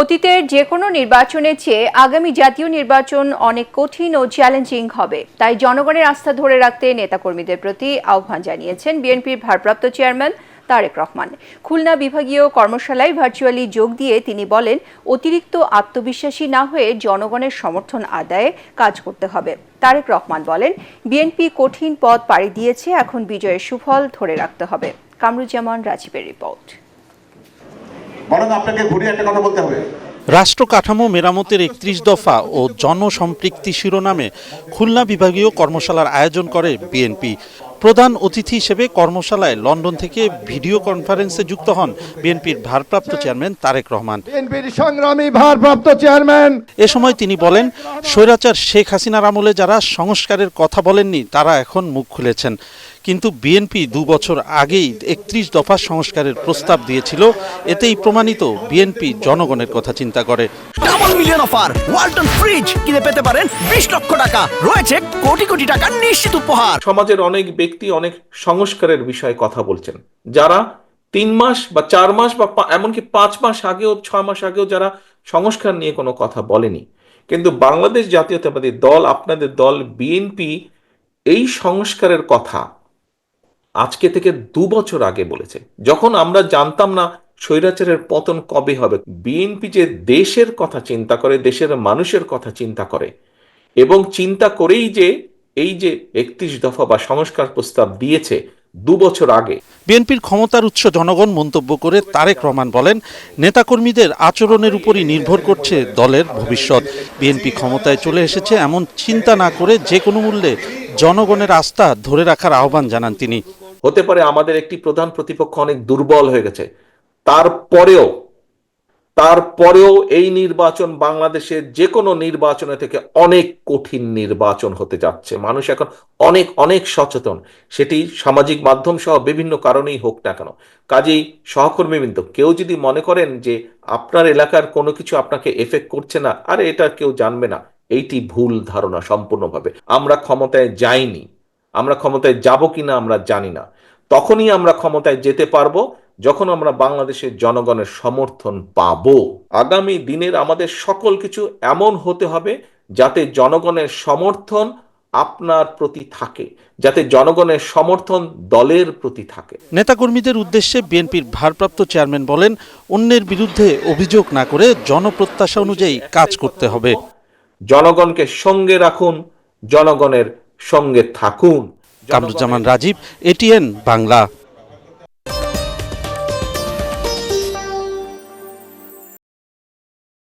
অতীতের যে কোনো নির্বাচনের চেয়ে আগামী জাতীয় নির্বাচন অনেক কঠিন ও চ্যালেঞ্জিং হবে, তাই জনগণের আস্থা ধরে রাখতে নেতাকর্মীদের প্রতি আহ্বান জানিয়েছেন বিএনপির ভারপ্রাপ্ত চেয়ারম্যান তারেক রহমান। খুলনা বিভাগীয় কর্মশালায় ভার্চুয়ালি যোগ দিয়ে তিনি বলেন, অতিরিক্ত আত্মবিশ্বাসী না হয়ে জনগণের সমর্থন আদায়ে কাজ করতে হবে। তারেক রহমান বলেন, বিএনপি কঠিন পথ পাড়ি দিয়েছে, এখন বিজয়ের সুফল ধরে রাখতে হবে। কামরুজ্জামান রাজীবের রিপোর্ট। বরং আপনাকে ঘুরিয়ে একটা কথা বলতে হবে। রাষ্ট্র কাঠামো মেরামতের ৩১ দফা ও জনসম্পৃক্তি শিরোনামে খুলনা বিভাগীয় কর্মশালার আয়োজন করে বিএনপি। প্রধান অতিথি হিসেবে কর্মশালায় লন্ডন থেকে ভিডিও কনফারেন্সে যুক্ত হন বিএনপির ভারপ্রাপ্ত চেয়ারম্যান তারেক রহমান। বিএনপির সংগ্রামী ভারপ্রাপ্ত চেয়ারম্যান এ সময় তিনি বলেন, স্বৈরাচার শেখ হাসিনার আমলে যারা সংস্কারের কথা বলেননি তারা এখন মুখ খুলেছেন, কিন্তু বিএনপি ২ বছর আগেই ৩১ দফা সংস্কারের প্রস্তাব দিয়েছিল। এতেই প্রমাণিত বিএনপি জনগণের কথা চিন্তা করে। Double million offer Walton fridge কিনে পেতে পারেন ২০ লক্ষ টাকা, রয়েছে কোটি কোটি টাকার নিশ্চিত উপহার। সমাজের অনেক ব্যক্তি অনেক সংস্কারের বিষয়ে কথা বলছেন, যারা ৩ মাস বা ৪ মাস বা এমনকি ৫ মাস আগেও ৬ মাস আগেও যারা সংস্কার নিয়ে কোনো কথা বলেনি, কিন্তু বাংলাদেশ জাতীয়তাবাদী দল, আপনাদের দল বিএনপি এই সংস্কারের কথা আজকে থেকে ২ বছর আগে বলেছে। যখন আমরা জানতাম না স্বৈরাচারের পতন কবে হবে, বিএনপি যে দেশের কথা চিন্তা করে, দেশের মানুষের কথা চিন্তা করে এবং চিন্তা করেই যে এই যে ৩১ দফা বা সংস্কার প্রস্তাব দিয়েছে ২ বছর আগে। বিএনপির ক্ষমতার উৎস জনগণ মন্তব্য করে তারেক রহমান বলেন, নেতাকর্মীদের আচরণের উপরই নির্ভর করছে দলের ভবিষ্যৎ। বিএনপি ক্ষমতায় চলে এসেছে এমন চিন্তা না করে যে কোনো মূল্যে জনগণের আস্থা ধরে রাখার আহ্বান জানান তিনি। হতে পারে আমাদের একটি প্রধান প্রতিপক্ষ অনেক দুর্বল হয়ে গেছে, তারপরেও এই নির্বাচন বাংলাদেশের যে কোনো নির্বাচনে থেকে অনেক কঠিন নির্বাচন হতে যাচ্ছে। মানুষ এখন অনেক অনেক সচেতন, সেটি সামাজিক মাধ্যম সহ বিভিন্ন কারণেই হোক না কেন। কাজেই সহকর্মীবৃন্দ, কেউ যদি মনে করেন যে আপনার এলাকার কোনো কিছু আপনাকে এফেক্ট করছে না, আরে এটা কেউ জানবে না, এইটি ভুল ধারণা সম্পূর্ণভাবে। আমরা ক্ষমতায় যাইনি, আমরা ক্ষমতায় যাব কিনা আমরা জানি না। তখনই আমরা ক্ষমতায় যেতে পারবো যখন আমরা বাংলাদেশের জনগণের সমর্থন পাবো। আগামী দিনের আমাদের সকল কিছু এমন হতে হবে যাতে জনগণের সমর্থন আপনার প্রতি থাকে, যাতে জনগণের সমর্থন দলের প্রতি থাকে। নেতাকর্মীদের উদ্দেশ্যে বিএনপির ভারপ্রাপ্ত চেয়ারম্যান বলেন, অন্যের বিরুদ্ধে অভিযোগ না করে জনপ্রত্যাশা অনুযায়ী কাজ করতে হবে। জনগণকে সঙ্গে রাখুন, জনগণের সঙ্গে থাকুন। কামরুজ্জামান রাজীব, এটিএন বাংলা।